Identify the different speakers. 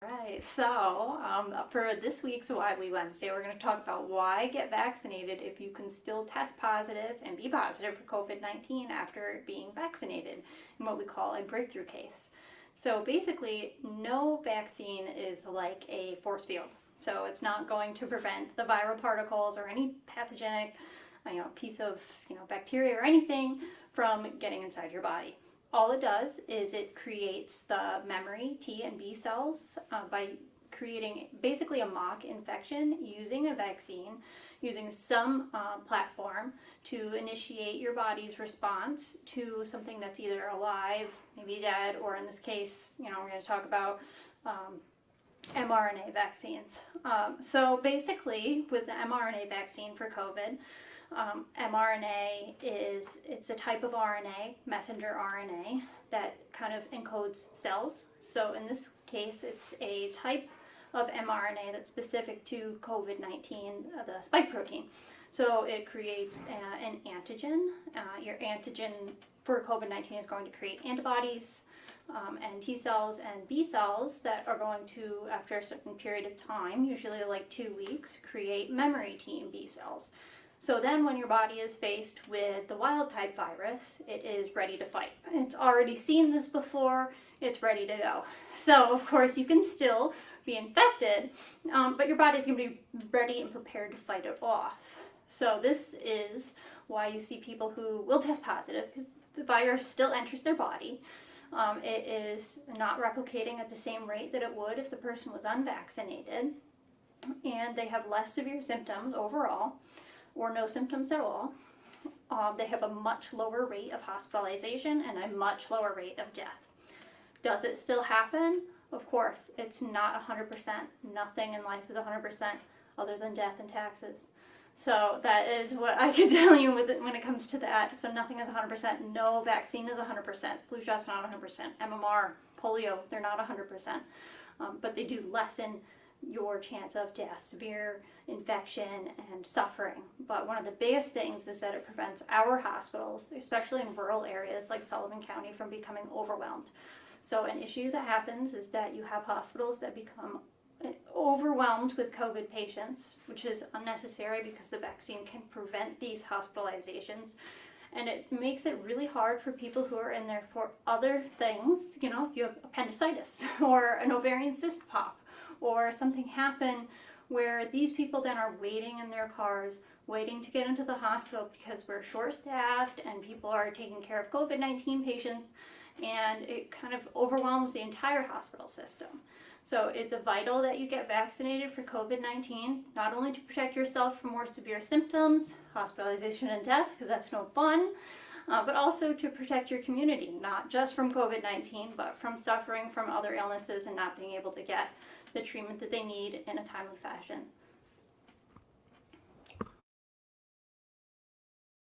Speaker 1: Right, so for this week's Widely Wednesday, we're going to talk about why get vaccinated if you can still test positive and be positive for COVID-19 after being vaccinated, in what we call a breakthrough case. So basically, no vaccine is like a force field. So it's not going to prevent the viral particles or any pathogenic, piece of, bacteria or anything from getting inside your body. All it does is it creates the memory T and B cells by creating basically a mock infection using a vaccine, using some platform to initiate your body's response to something that's either alive, maybe dead, or in this case, we're going to talk about mRNA vaccines. So basically, with the mRNA vaccine for COVID, mRNA it's a type of RNA, messenger RNA, that kind of encodes cells. So in this case, it's a type of mRNA that's specific to COVID-19, the spike protein. So it creates an antigen. Your antigen for COVID-19 is going to create antibodies and T cells and B cells that are going to, after a certain period of time, usually like 2 weeks, create memory T and B cells. So then when your body is faced with the wild type virus, it is ready to fight. It's already seen this before, it's ready to go. So of course you can still be infected, but your body's going to be ready and prepared to fight it off. So this is why you see people who will test positive, because the virus still enters their body. It is not replicating at the same rate that it would if the person was unvaccinated, and they have less severe symptoms overall, or no symptoms at all. They have a much lower rate of hospitalization and a much lower rate of death. Does it still happen? Of course, it's not 100%. Nothing in life is 100% other than death and taxes. So that is what I can tell you when it comes to that. So nothing is 100%. No vaccine is 100%. Flu shot's not 100%. MMR, polio, they're not 100%. But they do lessen your chance of death, severe infection, and suffering. But one of the biggest things is that it prevents our hospitals, especially in rural areas like Sullivan County, from becoming overwhelmed. So an issue that happens is that you have hospitals that become overwhelmed with COVID patients, which is unnecessary because the vaccine can prevent these hospitalizations. And it makes it really hard for people who are in there for other things. You have appendicitis or an ovarian cyst pop, or something happen where these people then are waiting in their cars, waiting to get into the hospital because we're short-staffed and people are taking care of COVID-19 patients, and it kind of overwhelms the entire hospital system. So it's vital that you get vaccinated for COVID-19, not only to protect yourself from more severe symptoms, hospitalization and death, because that's no fun, but also to protect your community, not just from COVID-19, but from suffering from other illnesses and not being able to get the treatment that they need in a timely fashion.